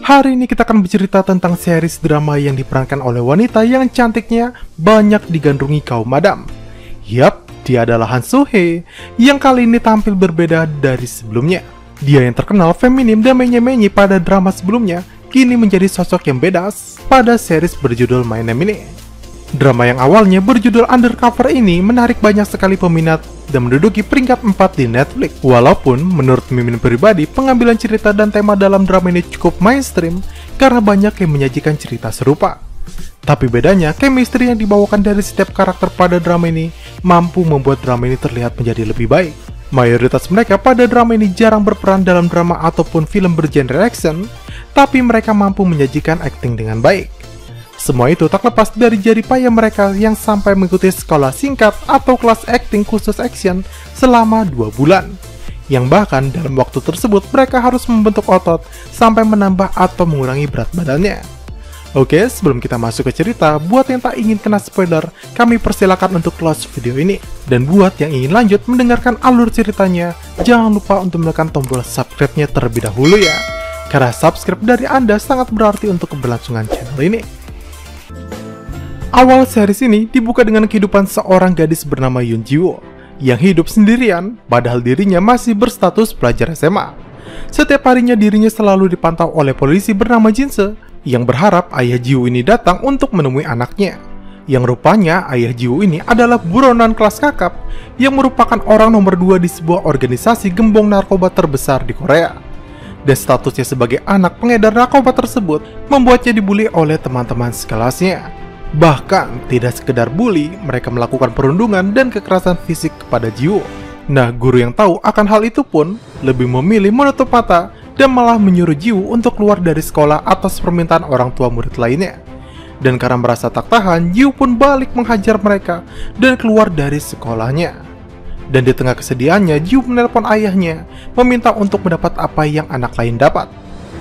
Hari ini kita akan bercerita tentang series drama yang diperankan oleh wanita yang cantiknya banyak digandrungi kaum madam. Yap, dia adalah Han So-hye yang kali ini tampil berbeda dari sebelumnya. Dia yang terkenal feminim dan menye-menye pada drama sebelumnya, kini menjadi sosok yang beda pada series berjudul My Name ini. Drama yang awalnya berjudul Undercover ini menarik banyak sekali peminat dan menduduki peringkat 4 di Netflix. Walaupun menurut Mimin pribadi, pengambilan cerita dan tema dalam drama ini cukup mainstream karena banyak yang menyajikan cerita serupa. Tapi bedanya, chemistry yang dibawakan dari setiap karakter pada drama ini mampu membuat drama ini terlihat menjadi lebih baik. Mayoritas mereka pada drama ini jarang berperan dalam drama ataupun film bergenre action, tapi mereka mampu menyajikan akting dengan baik. Semua itu tak lepas dari jerih payah mereka yang sampai mengikuti sekolah singkat atau kelas akting khusus action selama 2 bulan. Yang bahkan dalam waktu tersebut mereka harus membentuk otot sampai menambah atau mengurangi berat badannya. Oke, sebelum kita masuk ke cerita, buat yang tak ingin kena spoiler, kami persilakan untuk close video ini. Dan buat yang ingin lanjut mendengarkan alur ceritanya, jangan lupa untuk menekan tombol subscribe-nya terlebih dahulu ya. Karena subscribe dari Anda sangat berarti untuk keberlangsungan channel ini. Awal series ini dibuka dengan kehidupan seorang gadis bernama Yoon Ji-woo yang hidup sendirian padahal dirinya masih berstatus pelajar SMA. Setiap harinya dirinya selalu dipantau oleh polisi bernama Jin-se yang berharap ayah Ji-woo ini datang untuk menemui anaknya. Yang rupanya ayah Ji-woo ini adalah buronan kelas kakap yang merupakan orang nomor 2 di sebuah organisasi gembong narkoba terbesar di Korea. Dan statusnya sebagai anak pengedar narkoba tersebut membuatnya dibully oleh teman-teman sekelasnya. Bahkan, tidak sekedar bully, mereka melakukan perundungan dan kekerasan fisik kepada Ji-woo. Nah, guru yang tahu akan hal itu pun lebih memilih menutup mata dan malah menyuruh Ji-woo untuk keluar dari sekolah atas permintaan orang tua murid lainnya. Dan karena merasa tak tahan, Ji-woo pun balik menghajar mereka dan keluar dari sekolahnya. Dan di tengah kesedihannya, Ji-woo menelpon ayahnya, meminta untuk mendapat apa yang anak lain dapat.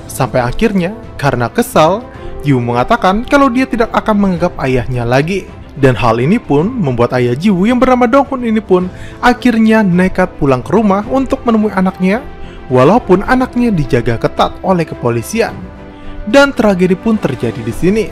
Sampai akhirnya, karena kesal, Ji-woo mengatakan kalau dia tidak akan menganggap ayahnya lagi. Dan hal ini pun membuat ayah Ji-woo yang bernama Dong-hun ini pun akhirnya nekat pulang ke rumah untuk menemui anaknya, walaupun anaknya dijaga ketat oleh kepolisian. Dan tragedi pun terjadi di sini.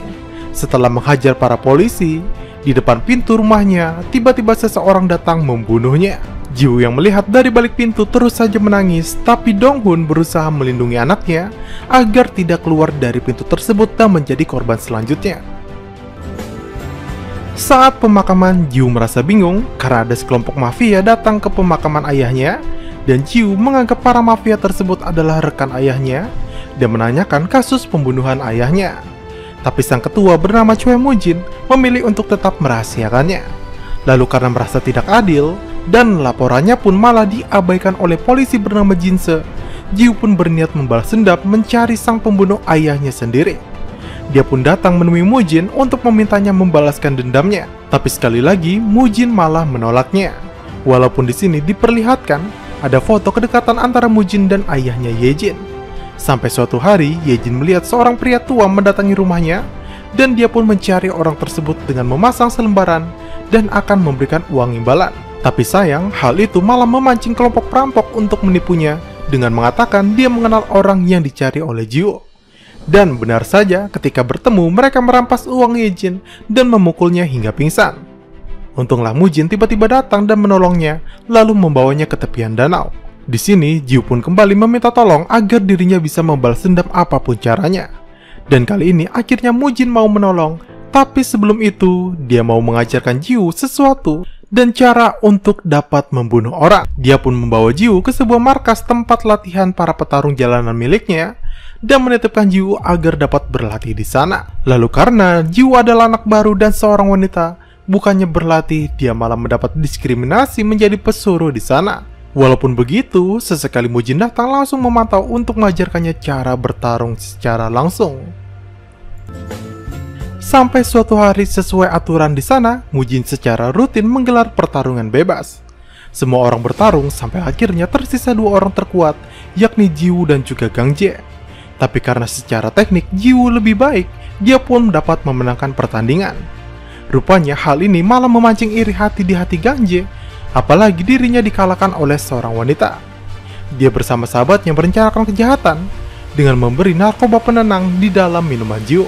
Setelah menghajar para polisi, di depan pintu rumahnya, tiba-tiba seseorang datang membunuhnya. Ji-woo yang melihat dari balik pintu terus saja menangis, tapi Dong-hun berusaha melindungi anaknya agar tidak keluar dari pintu tersebut dan menjadi korban selanjutnya. Saat pemakaman, Ji-woo merasa bingung karena ada sekelompok mafia datang ke pemakaman ayahnya, dan Ji-woo menganggap para mafia tersebut adalah rekan ayahnya dan menanyakan kasus pembunuhan ayahnya. Tapi sang ketua bernama Choi Mu-jin memilih untuk tetap merahasiakannya. Lalu karena merasa tidak adil, dan laporannya pun malah diabaikan oleh polisi bernama Jin-se, Ji-woo pun berniat membalas dendam mencari sang pembunuh ayahnya sendiri. Dia pun datang menemui Mu-jin untuk memintanya membalaskan dendamnya, tapi sekali lagi Mu-jin malah menolaknya. Walaupun di sini diperlihatkan ada foto kedekatan antara Mu-jin dan ayahnya Ye-jin. Sampai suatu hari Ye-jin melihat seorang pria tua mendatangi rumahnya, dan dia pun mencari orang tersebut dengan memasang selembaran dan akan memberikan uang imbalan. Tapi sayang, hal itu malah memancing kelompok perampok untuk menipunya dengan mengatakan dia mengenal orang yang dicari oleh Ji-woo. Dan benar saja, ketika bertemu, mereka merampas uang Ye-jin dan memukulnya hingga pingsan. Untunglah Mu-jin tiba-tiba datang dan menolongnya, lalu membawanya ke tepian danau. Di sini, Ji-woo pun kembali meminta tolong agar dirinya bisa membalas dendam apapun caranya. Dan kali ini akhirnya Mu-jin mau menolong, tapi sebelum itu, dia mau mengajarkan Ji-woo sesuatu dan cara untuk dapat membunuh orang. Dia pun membawa Ji-woo ke sebuah markas tempat latihan para petarung jalanan miliknya dan menitipkan Ji-woo agar dapat berlatih di sana. Lalu karena Ji-woo adalah anak baru dan seorang wanita, bukannya berlatih, dia malah mendapat diskriminasi menjadi pesuruh di sana. Walaupun begitu, sesekali Mu-jin datang langsung memantau untuk mengajarkannya cara bertarung secara langsung. Sampai suatu hari sesuai aturan di sana, Mu-jin secara rutin menggelar pertarungan bebas. Semua orang bertarung sampai akhirnya tersisa 2 orang terkuat, yakni Ji-woo dan juga Gang Jae. Tapi karena secara teknik Ji-woo lebih baik, dia pun dapat memenangkan pertandingan. Rupanya hal ini malah memancing iri hati di hati Gang Jae, apalagi dirinya dikalahkan oleh seorang wanita. Dia bersama sahabatnya merencanakan kejahatan, dengan memberi narkoba penenang di dalam minuman Jiu.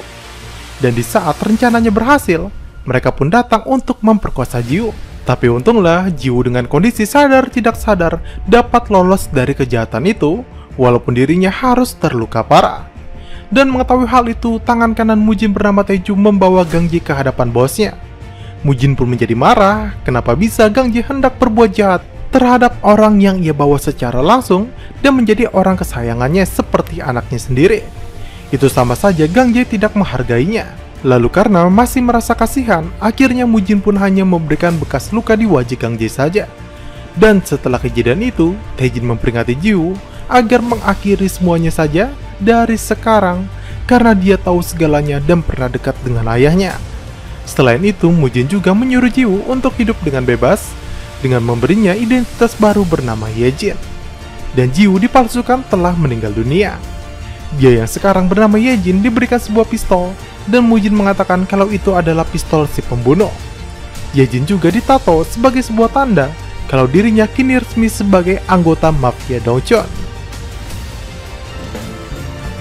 Dan di saat rencananya berhasil, mereka pun datang untuk memperkosa Jiu. Tapi untunglah Jiu dengan kondisi sadar tidak sadar dapat lolos dari kejahatan itu, walaupun dirinya harus terluka parah. Dan mengetahui hal itu, tangan kanan Mujin bernama Taeju membawa Gang Ji ke hadapan bosnya. Mujin pun menjadi marah, kenapa bisa Gang Ji hendak berbuat jahat terhadap orang yang ia bawa secara langsung dan menjadi orang kesayangannya seperti anaknya sendiri. Itu sama saja Gang Ji tidak menghargainya. Lalu karena masih merasa kasihan, akhirnya Mujin pun hanya memberikan bekas luka di wajah Gang Ji saja. Dan setelah kejadian itu, Taejin memperingati Jiu agar mengakhiri semuanya saja dari sekarang karena dia tahu segalanya dan pernah dekat dengan ayahnya. Selain itu, Mujin juga menyuruh Jiu untuk hidup dengan bebas dengan memberinya identitas baru bernama Yejin. Dan Jiu dipalsukan telah meninggal dunia. Dia yang sekarang bernama Yejin diberikan sebuah pistol dan Mujin mengatakan kalau itu adalah pistol si pembunuh. Yejin juga ditato sebagai sebuah tanda kalau dirinya kini resmi sebagai anggota mafia Dongcheon.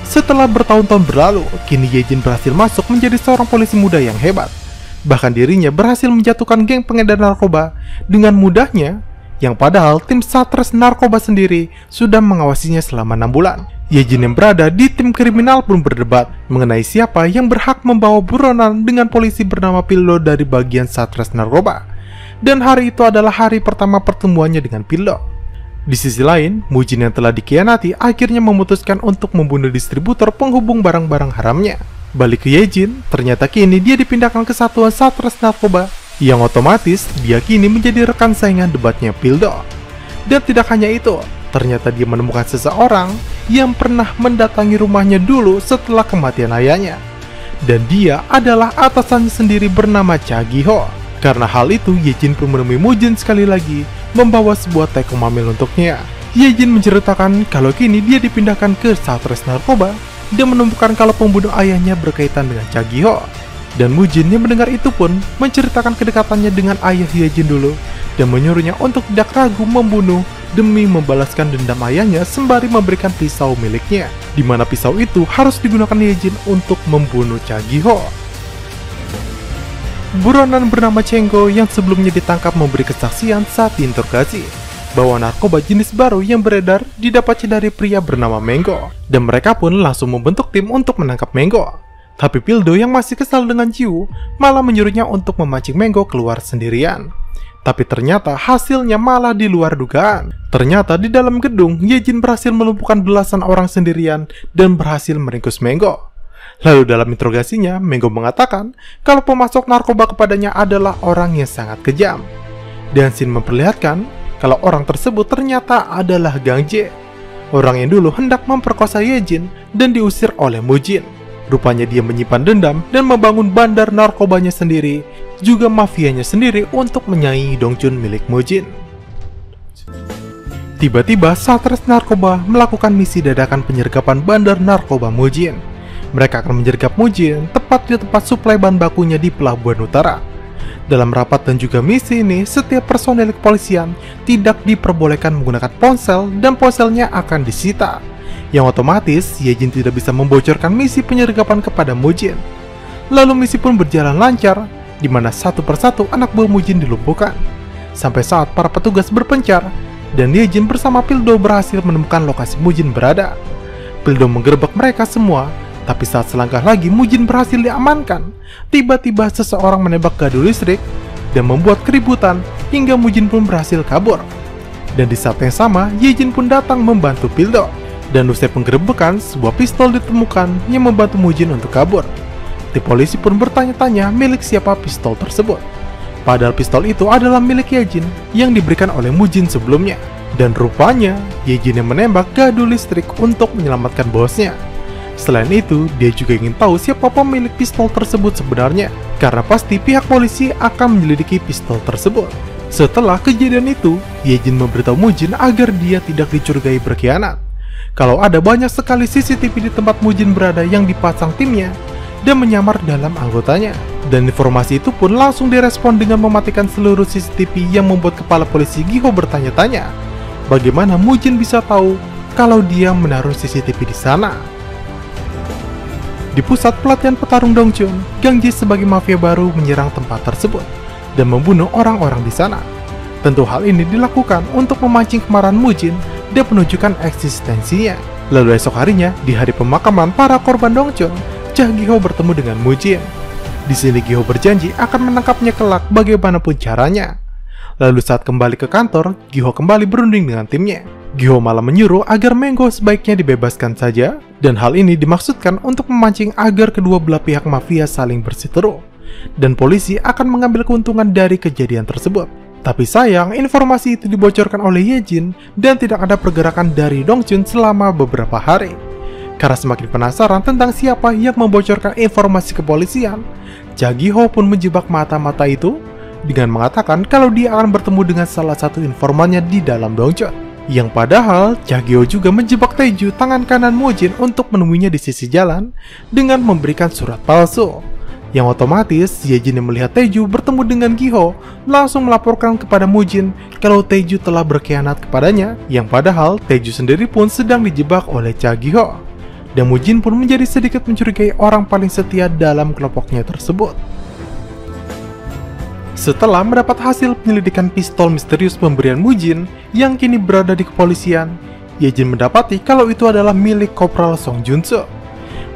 Setelah bertahun-tahun berlalu, kini Yejin berhasil masuk menjadi seorang polisi muda yang hebat. Bahkan dirinya berhasil menjatuhkan geng pengedar narkoba dengan mudahnya, yang padahal tim Satres Narkoba sendiri sudah mengawasinya selama 6 bulan. Yejin yang berada di tim kriminal pun berdebat mengenai siapa yang berhak membawa buronan dengan polisi bernama Pildo dari bagian Satres Narkoba. Dan hari itu adalah hari pertama pertemuannya dengan Pildo. Di sisi lain, Mujin yang telah dikhianati akhirnya memutuskan untuk membunuh distributor penghubung barang-barang haramnya. Balik ke Yejin, ternyata kini dia dipindahkan ke satuan Satres Narkoba, yang otomatis dia kini menjadi rekan saingan debatnya Pildo. Dan tidak hanya itu, ternyata dia menemukan seseorang yang pernah mendatangi rumahnya dulu setelah kematian ayahnya. Dan dia adalah atasannya sendiri bernama Cha Gi-ho. Karena hal itu, Yejin pun menemui Mujin sekali lagi, membawa sebuah teh komamil untuknya. Yejin menceritakan kalau kini dia dipindahkan ke Satres Narkoba. Dia menemukan kalau pembunuh ayahnya berkaitan dengan Cha Gi-ho. Dan Mujin yang mendengar itu pun menceritakan kedekatannya dengan ayah Yejin dulu dan menyuruhnya untuk tidak ragu membunuh demi membalaskan dendam ayahnya sembari memberikan pisau miliknya, di mana pisau itu harus digunakan Yejin untuk membunuh Cha Gi-ho. Buronan bernama Chenggo yang sebelumnya ditangkap memberi kesaksian saat diinterogasi bahwa narkoba jenis baru yang beredar didapatnya dari pria bernama Menggo, dan mereka pun langsung membentuk tim untuk menangkap Menggo. Tapi Pildo yang masih kesal dengan Jiu malah menyuruhnya untuk memancing Menggo keluar sendirian. Tapi ternyata hasilnya malah di luar dugaan. Ternyata di dalam gedung, Yejin berhasil melumpuhkan belasan orang sendirian dan berhasil meringkus Menggo. Lalu dalam interogasinya, Menggo mengatakan kalau pemasok narkoba kepadanya adalah orang yang sangat kejam. Dan Shin memperlihatkan kalau orang tersebut ternyata adalah Gang Ji, orang yang dulu hendak memperkosa Yejin dan diusir oleh Mujin. Rupanya dia menyimpan dendam dan membangun bandar narkobanya sendiri, juga mafianya sendiri untuk menyaingi Dongcheon milik Mujin. Tiba-tiba Satres Narkoba melakukan misi dadakan penyergapan bandar narkoba Mujin. Mereka akan menyergap Mujin tepat di tempat suplai bahan bakunya di Pelabuhan Utara. Dalam rapat dan juga misi ini, setiap personel kepolisian tidak diperbolehkan menggunakan ponsel dan ponselnya akan disita. Yang otomatis, Yejin tidak bisa membocorkan misi penyergapan kepada Mujin. Lalu misi pun berjalan lancar, di mana satu persatu anak buah Mujin dilumpuhkan. Sampai saat para petugas berpencar, dan Yejin bersama Pildo berhasil menemukan lokasi Mujin berada. Pildo menggerebek mereka semua, tapi saat selangkah lagi Mujin berhasil diamankan. Tiba-tiba seseorang menembak gardu listrik dan membuat keributan hingga Mujin pun berhasil kabur. Dan di saat yang sama, Yejin pun datang membantu Pildo. Dan usai penggerebekan, sebuah pistol ditemukan yang membantu Mujin untuk kabur. Tim polisi pun bertanya-tanya milik siapa pistol tersebut. Padahal pistol itu adalah milik Yejin yang diberikan oleh Mujin sebelumnya. Dan rupanya, Yejin yang menembak gardu listrik untuk menyelamatkan bosnya. Selain itu, dia juga ingin tahu siapa pemilik pistol tersebut sebenarnya, karena pasti pihak polisi akan menyelidiki pistol tersebut. Setelah kejadian itu, Yejin memberitahu Mujin agar dia tidak dicurigai berkhianat. Kalau ada banyak sekali CCTV di tempat Mujin berada yang dipasang timnya, dan menyamar dalam anggotanya. Dan informasi itu pun langsung direspon dengan mematikan seluruh CCTV yang membuat kepala polisi Gi-ho bertanya-tanya, bagaimana Mujin bisa tahu kalau dia menaruh CCTV di sana. Di pusat pelatihan petarung Dongchun, Gang Ji sebagai mafia baru menyerang tempat tersebut dan membunuh orang-orang di sana. Tentu hal ini dilakukan untuk memancing kemarahan Mujin dan menunjukkan eksistensinya. Lalu esok harinya, di hari pemakaman para korban Dongchun, Cha Giho bertemu dengan Mujin. Di sini Giho berjanji akan menangkapnya kelak bagaimanapun caranya. Lalu saat kembali ke kantor, Giho kembali berunding dengan timnya. Giho malah menyuruh agar Menggo sebaiknya dibebaskan saja, dan hal ini dimaksudkan untuk memancing agar kedua belah pihak mafia saling berseteru, dan polisi akan mengambil keuntungan dari kejadian tersebut. Tapi sayang, informasi itu dibocorkan oleh Yejin dan tidak ada pergerakan dari Dongchun selama beberapa hari. Karena semakin penasaran tentang siapa yang membocorkan informasi kepolisian, Cha Giho pun menjebak mata-mata itu dengan mengatakan kalau dia akan bertemu dengan salah satu informannya di dalam Dongchun. Yang padahal, Cha Giho juga menjebak Taeju tangan kanan Mujin untuk menemuinya di sisi jalan dengan memberikan surat palsu. Yang otomatis, Yejin yang melihat Taeju bertemu dengan Giho langsung melaporkan kepada Mujin kalau Taeju telah berkhianat kepadanya, yang padahal Taeju sendiri pun sedang dijebak oleh Cha Giho. Dan Mujin pun menjadi sedikit mencurigai orang paling setia dalam kelompoknya tersebut. Setelah mendapat hasil penyelidikan pistol misterius pemberian Mujin yang kini berada di kepolisian, Yejin mendapati kalau itu adalah milik Kopral Song Junso.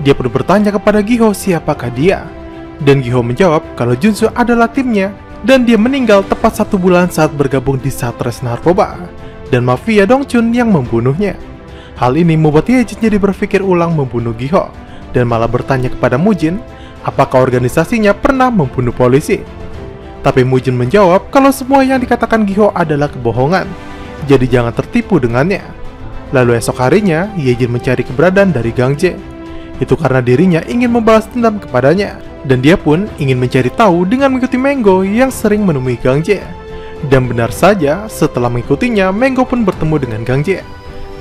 Dia pun bertanya kepada Giho siapakah dia. Dan Giho menjawab kalau Junso adalah timnya dan dia meninggal tepat 1 bulan saat bergabung di Satres Narkoba dan mafia Dongchun yang membunuhnya. Hal ini membuat Yejin jadi berpikir ulang membunuh Giho dan malah bertanya kepada Mujin apakah organisasinya pernah membunuh polisi. Tapi Mujin menjawab kalau semua yang dikatakan Giho adalah kebohongan, jadi jangan tertipu dengannya. Lalu esok harinya, Yejin mencari keberadaan dari Gang Ji. Itu karena dirinya ingin membalas dendam kepadanya, dan dia pun ingin mencari tahu dengan mengikuti Menggo yang sering menemui Gang Ji. Dan benar saja, setelah mengikutinya, Menggo pun bertemu dengan Gang Ji.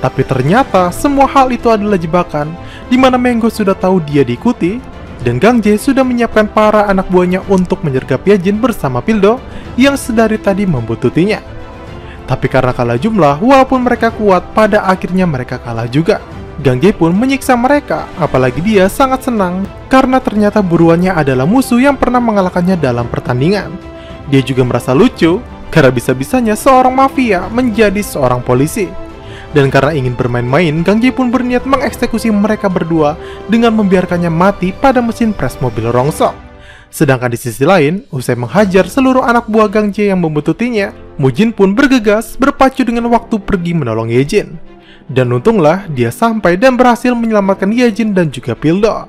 Tapi ternyata semua hal itu adalah jebakan, di mana Menggo sudah tahu dia diikuti, dan Gang Ji sudah menyiapkan para anak buahnya untuk menyergap Yejin bersama Pildo yang sedari tadi membuntutinya. Tapi karena kalah jumlah, walaupun mereka kuat, pada akhirnya mereka kalah juga. Gang Ji pun menyiksa mereka, apalagi dia sangat senang karena ternyata buruannya adalah musuh yang pernah mengalahkannya dalam pertandingan. Dia juga merasa lucu karena bisa-bisanya seorang mafia menjadi seorang polisi. Dan karena ingin bermain-main, Gang Ji pun berniat mengeksekusi mereka berdua dengan membiarkannya mati pada mesin pres mobil rongsok. Sedangkan di sisi lain, usai menghajar seluruh anak buah Gang Ji yang membuntutinya, Mujin pun bergegas berpacu dengan waktu pergi menolong Yejin. Dan untunglah dia sampai dan berhasil menyelamatkan Yejin dan juga Pildo.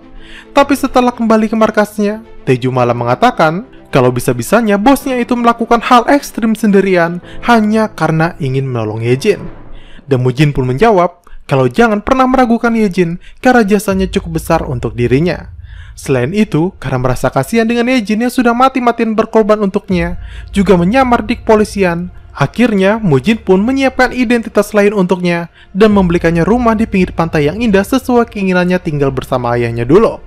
Tapi setelah kembali ke markasnya, Taeju malah mengatakan kalau bisa-bisanya bosnya itu melakukan hal ekstrim sendirian hanya karena ingin menolong Yejin. Dan Mujin pun menjawab kalau jangan pernah meragukan Yejin karena jasanya cukup besar untuk dirinya. Selain itu, karena merasa kasihan dengan Yejin yang sudah mati-matian berkorban untuknya, juga menyamar di kepolisian, akhirnya Mujin pun menyiapkan identitas lain untuknya dan membelikannya rumah di pinggir pantai yang indah sesuai keinginannya tinggal bersama ayahnya dulu.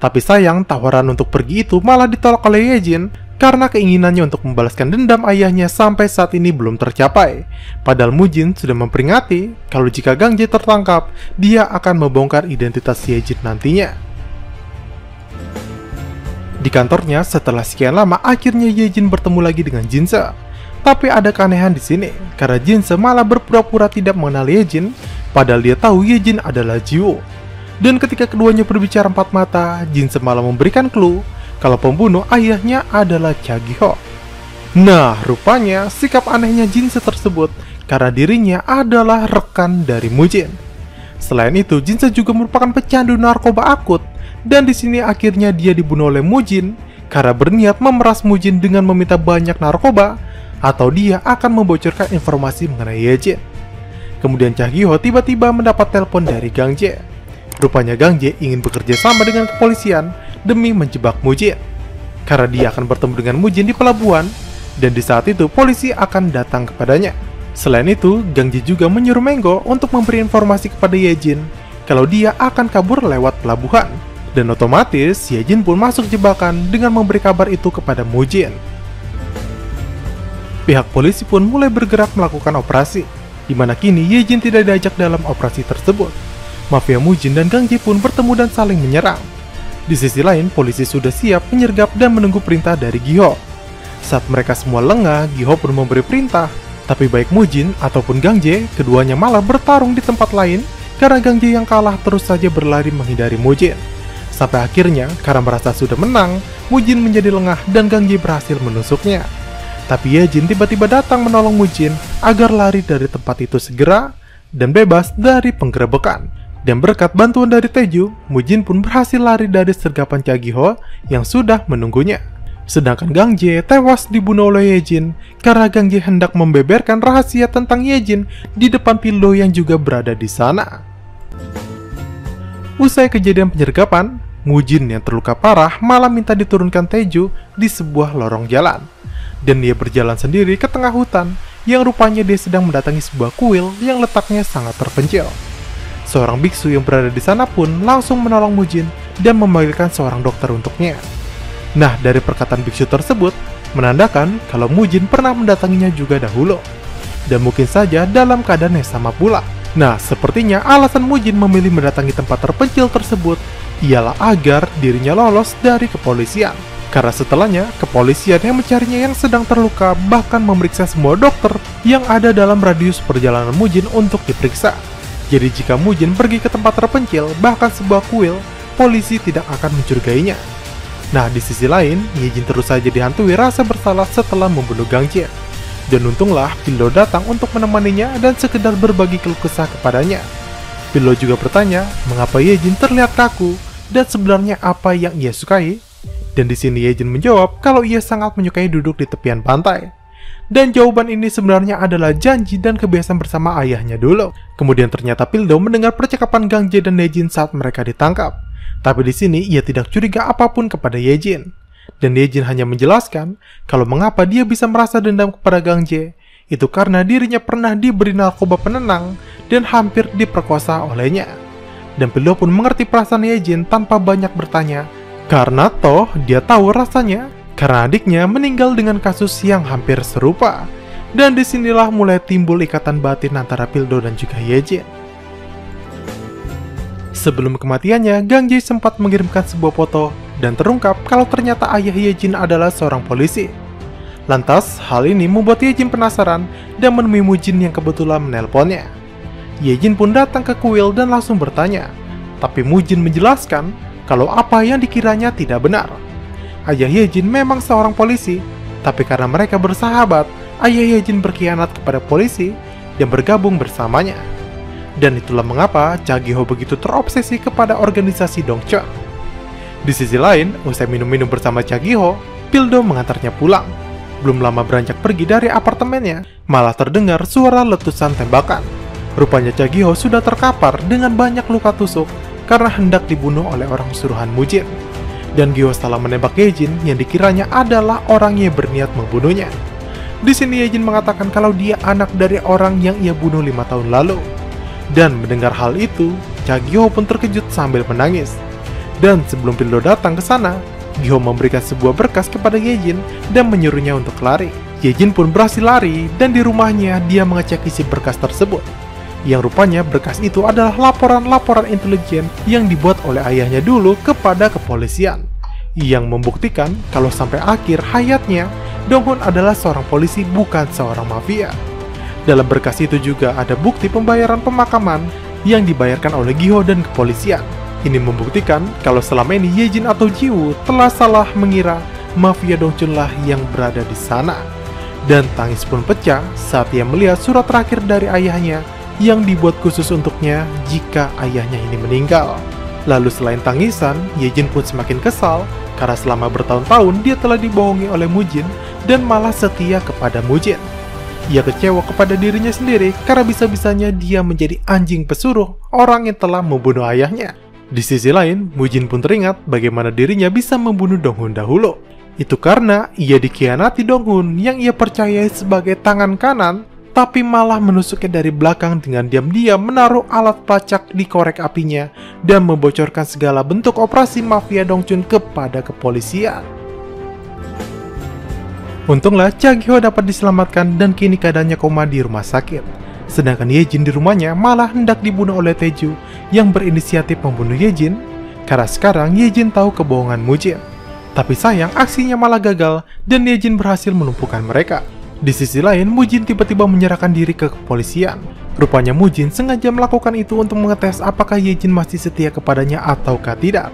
Tapi sayang, tawaran untuk pergi itu malah ditolak oleh Yejin karena keinginannya untuk membalaskan dendam ayahnya sampai saat ini belum tercapai. Padahal Mujin sudah memperingati kalau jika Gang Ji tertangkap, dia akan membongkar identitas Yejin nantinya. Di kantornya, setelah sekian lama, akhirnya Yejin bertemu lagi dengan Jinse. Tapi ada keanehan di sini, karena Jinse malah berpura-pura tidak mengenal Yejin, padahal dia tahu Yejin adalah Jiwoo. Dan ketika keduanya berbicara empat mata, Jinse malah memberikan clue kalau pembunuh ayahnya adalah Cha Giho. Nah, rupanya sikap anehnya Jinse tersebut karena dirinya adalah rekan dari Mujin. Selain itu, Jinse juga merupakan pecandu narkoba akut, dan di sini akhirnya dia dibunuh oleh Mujin karena berniat memeras Mujin dengan meminta banyak narkoba, atau dia akan membocorkan informasi mengenai Yejin. Kemudian Cha Giho tiba-tiba mendapat telepon dari Gang Ji. Rupanya Gang Ji ingin bekerja sama dengan kepolisian demi menjebak Mujin, karena dia akan bertemu dengan Mujin di pelabuhan, dan di saat itu polisi akan datang kepadanya. Selain itu, Gang Ji juga menyuruh Menggo untuk memberi informasi kepada Yejin kalau dia akan kabur lewat pelabuhan. Dan otomatis, Yejin pun masuk jebakan dengan memberi kabar itu kepada Mujin. Pihak polisi pun mulai bergerak melakukan operasi, di mana kini Yejin tidak diajak dalam operasi tersebut. Mafia Mujin dan Gang Ji pun bertemu dan saling menyerang. Di sisi lain, polisi sudah siap menyergap dan menunggu perintah dari Giho. Saat mereka semua lengah, Giho pun memberi perintah. Tapi baik Mujin ataupun Gangje, keduanya malah bertarung di tempat lain karena Gangje yang kalah terus saja berlari menghindari Mujin. Sampai akhirnya, karena merasa sudah menang, Mujin menjadi lengah dan Gangje berhasil menusuknya. Tapi Yejin tiba-tiba datang menolong Mujin agar lari dari tempat itu segera dan bebas dari penggerebekan. Dan berkat bantuan dari Taeju, Mujin pun berhasil lari dari sergapan Chagiho yang sudah menunggunya. Sedangkan Gangje tewas dibunuh oleh Yejin karena Gangje hendak membeberkan rahasia tentang Yejin di depan Pildo yang juga berada di sana. Usai kejadian penyergapan, Mujin yang terluka parah malah minta diturunkan Taeju di sebuah lorong jalan. Dan dia berjalan sendiri ke tengah hutan yang rupanya dia sedang mendatangi sebuah kuil yang letaknya sangat terpencil. Seorang biksu yang berada di sana pun langsung menolong Mujin dan memanggilkan seorang dokter untuknya. Nah, dari perkataan biksu tersebut, menandakan kalau Mujin pernah mendatanginya juga dahulu. Dan mungkin saja dalam keadaan yang sama pula. Nah, sepertinya alasan Mujin memilih mendatangi tempat terpencil tersebut ialah agar dirinya lolos dari kepolisian. Karena setelahnya, kepolisian yang mencarinya yang sedang terluka bahkan memeriksa semua dokter yang ada dalam radius perjalanan Mujin untuk diperiksa. Jadi jika Mujin pergi ke tempat terpencil, bahkan sebuah kuil, polisi tidak akan mencurigainya. Nah, di sisi lain, Yejin terus saja dihantui rasa bersalah setelah membunuh Gangje. Dan untunglah Pildo datang untuk menemaninya dan sekedar berbagi keluh kesah kepadanya. Pildo juga bertanya, mengapa Yejin terlihat kaku dan sebenarnya apa yang ia sukai? Dan di sini Yejin menjawab kalau ia sangat menyukai duduk di tepian pantai. Dan jawaban ini sebenarnya adalah janji dan kebiasaan bersama ayahnya dulu. Kemudian ternyata Pildo mendengar percakapan Gangje dan Yejin saat mereka ditangkap. Tapi di sini ia tidak curiga apapun kepada Yejin. Dan Yejin hanya menjelaskan kalau mengapa dia bisa merasa dendam kepada Gangje. Itu karena dirinya pernah diberi narkoba penenang dan hampir diperkosa olehnya. Dan Pildo pun mengerti perasaan Yejin tanpa banyak bertanya. Karena toh dia tahu rasanya karena adiknya meninggal dengan kasus yang hampir serupa. Dan disinilah mulai timbul ikatan batin antara Pildo dan juga Yejin. Sebelum kematiannya, Gangje sempat mengirimkan sebuah foto dan terungkap kalau ternyata ayah Yejin adalah seorang polisi. Lantas, hal ini membuat Yejin penasaran dan menemui Mujin yang kebetulan menelponnya. Yejin pun datang ke kuil dan langsung bertanya. Tapi Mujin menjelaskan kalau apa yang dikiranya tidak benar. Ayah Yejin memang seorang polisi, tapi karena mereka bersahabat, ayah Yejin berkhianat kepada polisi dan bergabung bersamanya. Dan itulah mengapa Chagiho begitu terobsesi kepada organisasi Dongcheon. Di sisi lain, usai minum-minum bersama Chagiho, Pildo mengantarnya pulang. Belum lama beranjak pergi dari apartemennya, malah terdengar suara letusan tembakan. Rupanya Chagiho sudah terkapar dengan banyak luka tusuk karena hendak dibunuh oleh orang suruhan Mujin. Dan Giho salah menembak Yejin yang dikiranya adalah orang yang berniat membunuhnya. Di sini Yejin mengatakan kalau dia anak dari orang yang ia bunuh 5 tahun lalu. Dan mendengar hal itu, Chagiho pun terkejut sambil menangis. Dan sebelum Pildo datang ke sana, Giho memberikan sebuah berkas kepada Yejin dan menyuruhnya untuk lari. Yejin pun berhasil lari dan di rumahnya dia mengecek isi berkas tersebut. Yang rupanya berkas itu adalah laporan-laporan intelijen yang dibuat oleh ayahnya dulu kepada kepolisian. Yang membuktikan kalau sampai akhir hayatnya, Donghun adalah seorang polisi bukan seorang mafia. Dalam berkas itu juga ada bukti pembayaran pemakaman yang dibayarkan oleh Giho dan kepolisian. Ini membuktikan kalau selama ini Yejin atau Jiwoo telah salah mengira mafia Dongcheon lah yang berada di sana. Dan tangis pun pecah saat ia melihat surat terakhir dari ayahnya yang dibuat khusus untuknya jika ayahnya ini meninggal. Lalu selain tangisan, Yejin pun semakin kesal karena selama bertahun-tahun dia telah dibohongi oleh Mujin dan malah setia kepada Mujin. Ia kecewa kepada dirinya sendiri karena bisa-bisanya dia menjadi anjing pesuruh orang yang telah membunuh ayahnya. Di sisi lain, Mujin pun teringat bagaimana dirinya bisa membunuh Donghun dahulu. Itu karena ia dikhianati Donghun yang ia percayai sebagai tangan kanan, tapi malah menusuknya dari belakang dengan diam-diam menaruh alat pelacak di korek apinya dan membocorkan segala bentuk operasi mafia Dongcheon kepada kepolisian. Untunglah Chagiho dapat diselamatkan dan kini keadaannya koma di rumah sakit. Sedangkan Yejin di rumahnya malah hendak dibunuh oleh Taeju yang berinisiatif membunuh Yejin karena sekarang Yejin tahu kebohongan Mujin. Tapi sayang, aksinya malah gagal dan Yejin berhasil melumpuhkan mereka. Di sisi lain, Mujin tiba-tiba menyerahkan diri ke kepolisian. Rupanya Mujin sengaja melakukan itu untuk mengetes apakah Yejin masih setia kepadanya ataukah tidak.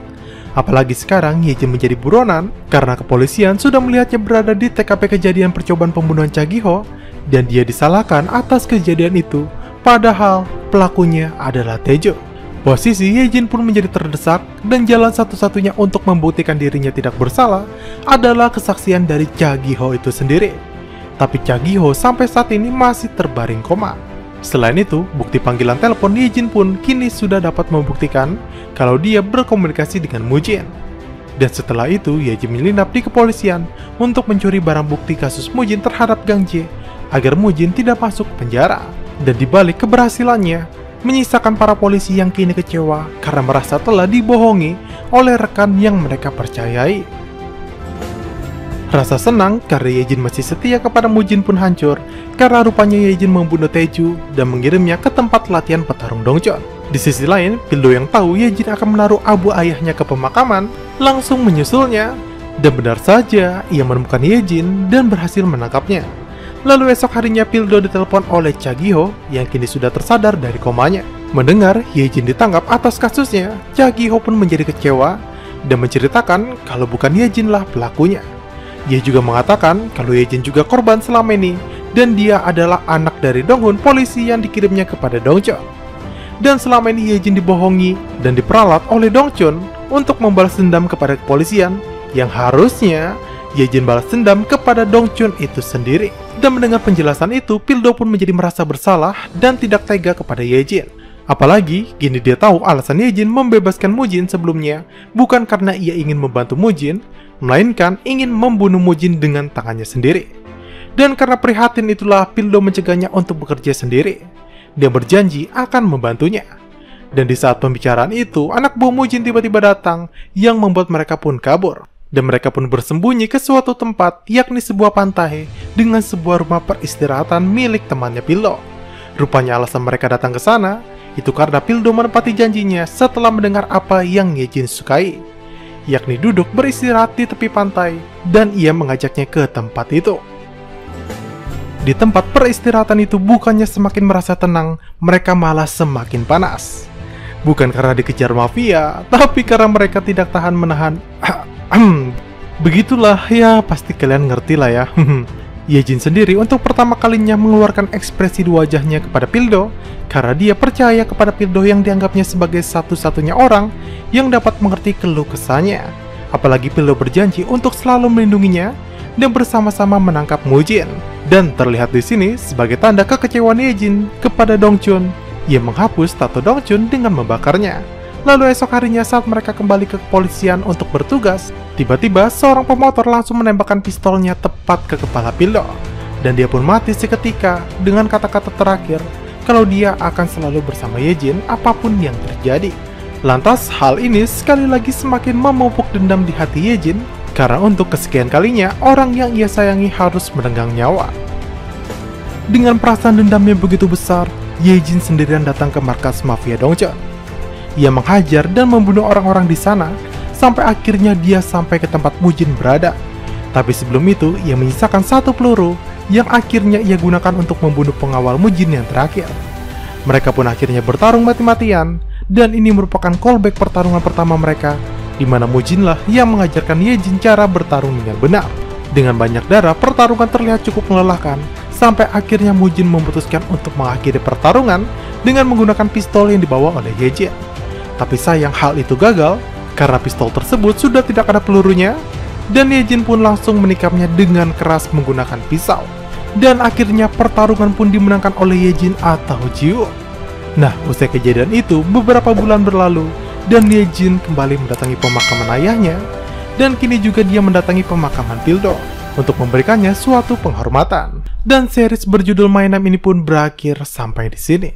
Apalagi sekarang Yejin menjadi buronan karena kepolisian sudah melihatnya berada di TKP kejadian percobaan pembunuhan Chagiho dan dia disalahkan atas kejadian itu, padahal pelakunya adalah Taejo. Posisi Yejin pun menjadi terdesak dan jalan satu-satunya untuk membuktikan dirinya tidak bersalah adalah kesaksian dari Chagiho itu sendiri. Tapi Chagiho sampai saat ini masih terbaring koma. Selain itu, bukti panggilan telepon Yejin pun kini sudah dapat membuktikan kalau dia berkomunikasi dengan Mujin. Dan setelah itu, Yejin menyelinap di kepolisian untuk mencuri barang bukti kasus Mujin terhadap Gang J agar Mujin tidak masuk penjara. Dan dibalik keberhasilannya, menyisakan para polisi yang kini kecewa karena merasa telah dibohongi oleh rekan yang mereka percayai. Rasa senang karena Yejin masih setia kepada Mujin pun hancur karena rupanya Yejin membunuh Taejo dan mengirimnya ke tempat latihan petarung Dongcheon. Di sisi lain, Pildo yang tahu Yejin akan menaruh abu ayahnya ke pemakaman langsung menyusulnya, dan benar saja ia menemukan Yejin dan berhasil menangkapnya. Lalu esok harinya Pildo ditelepon oleh Chagiho yang kini sudah tersadar dari komanya. Mendengar Yejin ditangkap atas kasusnya, Chagiho pun menjadi kecewa dan menceritakan kalau bukan Yejin lah pelakunya. Ia juga mengatakan kalau Yejin juga korban selama ini dan dia adalah anak dari Donghun, polisi yang dikirimnya kepada Dongcheon. Dan selama ini Yejin dibohongi dan diperalat oleh Dongcheon untuk membalas dendam kepada kepolisian yang harusnya Yejin balas dendam kepada Dongcheon itu sendiri. Dan mendengar penjelasan itu, Pildo pun menjadi merasa bersalah dan tidak tega kepada Yejin. Apalagi, kini dia tahu alasan Yejin membebaskan Mujin sebelumnya bukan karena ia ingin membantu Mujin, melainkan ingin membunuh Mujin dengan tangannya sendiri. Dan karena prihatin itulah Pildo mencegahnya untuk bekerja sendiri. Dia berjanji akan membantunya. Dan di saat pembicaraan itu, anak buah Mujin tiba-tiba datang yang membuat mereka pun kabur. Dan mereka pun bersembunyi ke suatu tempat, yakni sebuah pantai dengan sebuah rumah peristirahatan milik temannya Pildo. Rupanya alasan mereka datang ke sana itu karena Pildo menepati janjinya setelah mendengar apa yang Yejin sukai, yakni duduk beristirahat di tepi pantai, dan ia mengajaknya ke tempat itu. Di tempat peristirahatan itu bukannya semakin merasa tenang, mereka malah semakin panas. Bukan karena dikejar mafia, tapi karena mereka tidak tahan menahan. Begitulah ya, pasti kalian ngerti lah ya. Yejin sendiri untuk pertama kalinya mengeluarkan ekspresi di wajahnya kepada Pildo karena dia percaya kepada Pildo yang dianggapnya sebagai satu-satunya orang yang dapat mengerti keluh kesahnya. Apalagi Pildo berjanji untuk selalu melindunginya dan bersama-sama menangkap Mujin. Dan terlihat di sini sebagai tanda kekecewaan Yejin kepada Dongcheon, ia menghapus tato Dongcheon dengan membakarnya. Lalu esok harinya saat mereka kembali ke kepolisian untuk bertugas, tiba-tiba seorang pemotor langsung menembakkan pistolnya tepat ke kepala Pildo. Dan dia pun mati seketika dengan kata-kata terakhir kalau dia akan selalu bersama Yejin apapun yang terjadi. Lantas hal ini sekali lagi semakin memupuk dendam di hati Yejin karena untuk kesekian kalinya orang yang ia sayangi harus merenggang nyawa. Dengan perasaan dendamnya begitu besar, Yejin sendirian datang ke markas mafia Dongcheon. Ia menghajar dan membunuh orang-orang di sana, sampai akhirnya dia sampai ke tempat Mujin berada. Tapi sebelum itu, ia menyisakan satu peluru yang akhirnya ia gunakan untuk membunuh pengawal Mujin yang terakhir. Mereka pun akhirnya bertarung mati-matian, dan ini merupakan callback pertarungan pertama mereka, di mana Mujin lah yang mengajarkan Yejin cara bertarung dengan benar. Dengan banyak darah, pertarungan terlihat cukup melelahkan, sampai akhirnya Mujin memutuskan untuk mengakhiri pertarungan dengan menggunakan pistol yang dibawa oleh Yejin. Tapi sayang hal itu gagal, karena pistol tersebut sudah tidak ada pelurunya, dan Yejin pun langsung menikamnya dengan keras menggunakan pisau. Dan akhirnya pertarungan pun dimenangkan oleh Yejin atau Jiwoo. Nah, usai kejadian itu, beberapa bulan berlalu, dan Yejin kembali mendatangi pemakaman ayahnya, dan kini juga dia mendatangi pemakaman Pildo untuk memberikannya suatu penghormatan. Dan series berjudul My Name ini pun berakhir sampai di sini.